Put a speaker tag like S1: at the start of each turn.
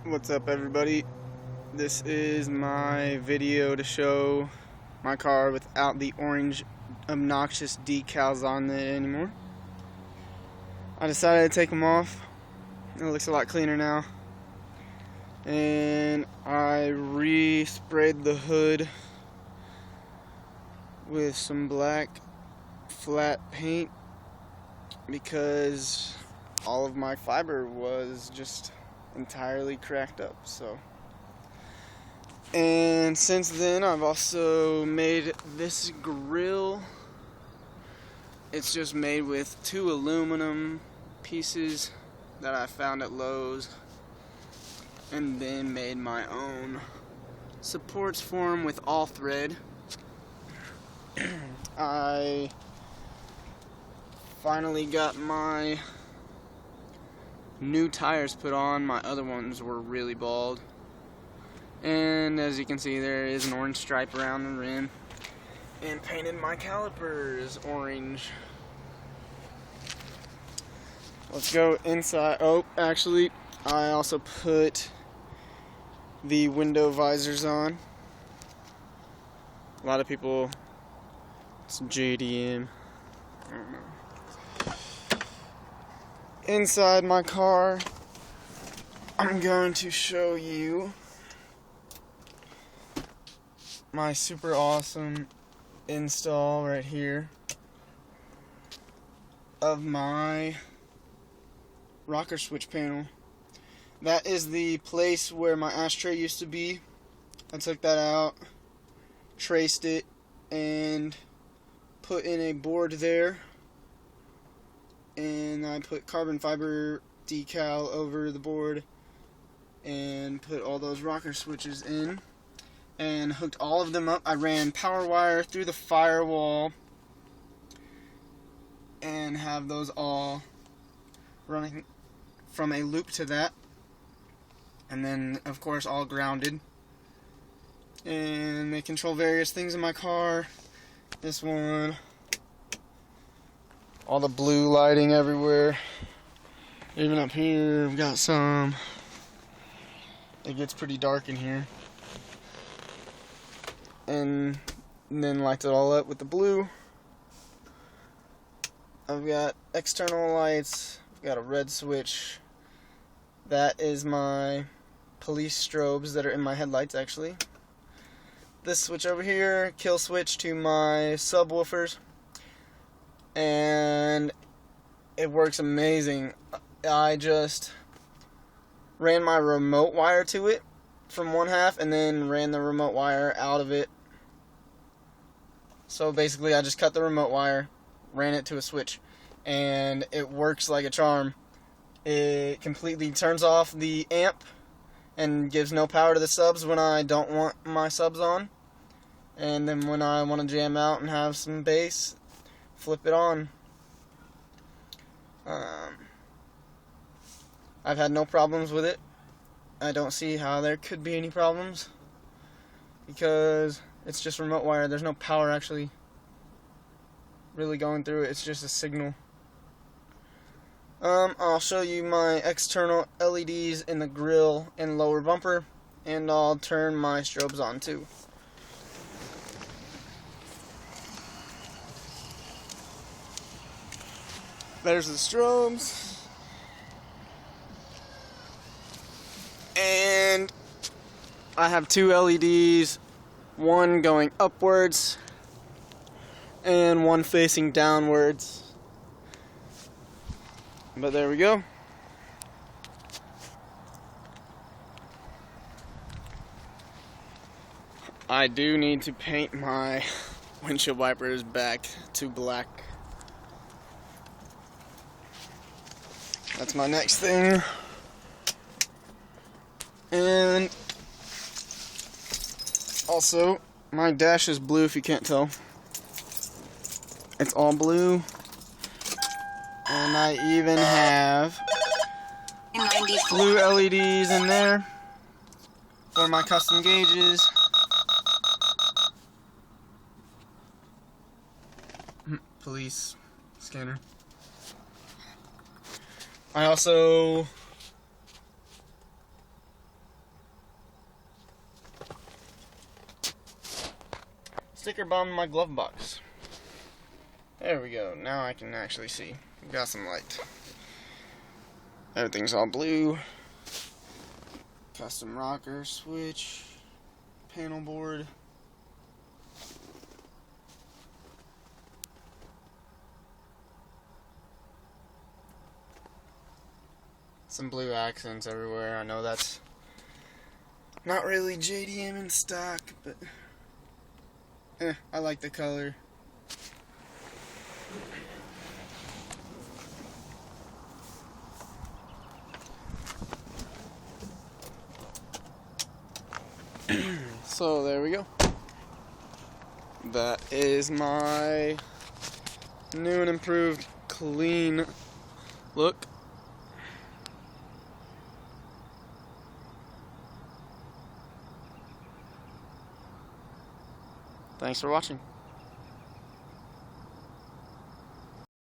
S1: What's up, everybody? This is my video to show my car without the orange obnoxious decals on it anymore. I decided to take them off. It looks a lot cleaner now. And I re-sprayed the hood with some black flat paint because all of my fiber was just entirely cracked up. And since then I've also made this grill. It's just made with 2 aluminum pieces that I found at Lowe's, and then made my own supports for them with all thread. I finally got my new tires put on. My other ones were really bald, and as you can see, there is an orange stripe around the rim, and painted my calipers orange. Let's go inside. Oh, actually, I also put the window visors on. A lot of people, it's JDM, I don't know. Inside my car, I'm going to show you my super awesome install right here of my rocker switch panel. That is the place where my ashtray used to be. I took that out, traced it, and put in a board there. And I put carbon fiber decal over the board and put all those rocker switches in and hooked all of them up. I ran power wire through the firewall and have those all running from a loop to that, and then of course all grounded, and they control various things in my car. This one, all the blue lighting everywhere, even up here I've got some. It gets pretty dark in here, and then lights it all up with the blue. I've got external lights. I've got a red switch. That is my police strobes that are in my headlights, actually. This switch over here, kill switch to my subwoofers, and it works amazing. I just ran my remote wire to it from one half and then ran the remote wire out of it. So basically I just cut the remote wire, ran it to a switch, and it works like a charm. It completely turns off the amp and gives no power to the subs when I don't want my subs on. And then when I want to jam out and have some bass, flip it on. I've had no problems with it. I don't see how there could be any problems because it's just remote wire. There's no power actually really going through it. It's just a signal. I'll show you my external LEDs in the grill and lower bumper, and I'll turn my strobes on too. There's the strobes, and I have 2 LEDs, one going upwards and one facing downwards. But there we go. I do need to paint my windshield wipers back to black. That's my next thing. And also, my dash is blue if you can't tell. It's all blue. And I even have blue LEDs in there for my custom gauges. Police scanner. I also sticker bombed my glove box. There we go. Now I can actually see. Got some light. Everything's all blue. Custom rocker, switch, panel board. Some blue accents everywhere. I know that's not really JDM in stock, but I like the color. So there we go. That is my new and improved clean look. Thanks for watching.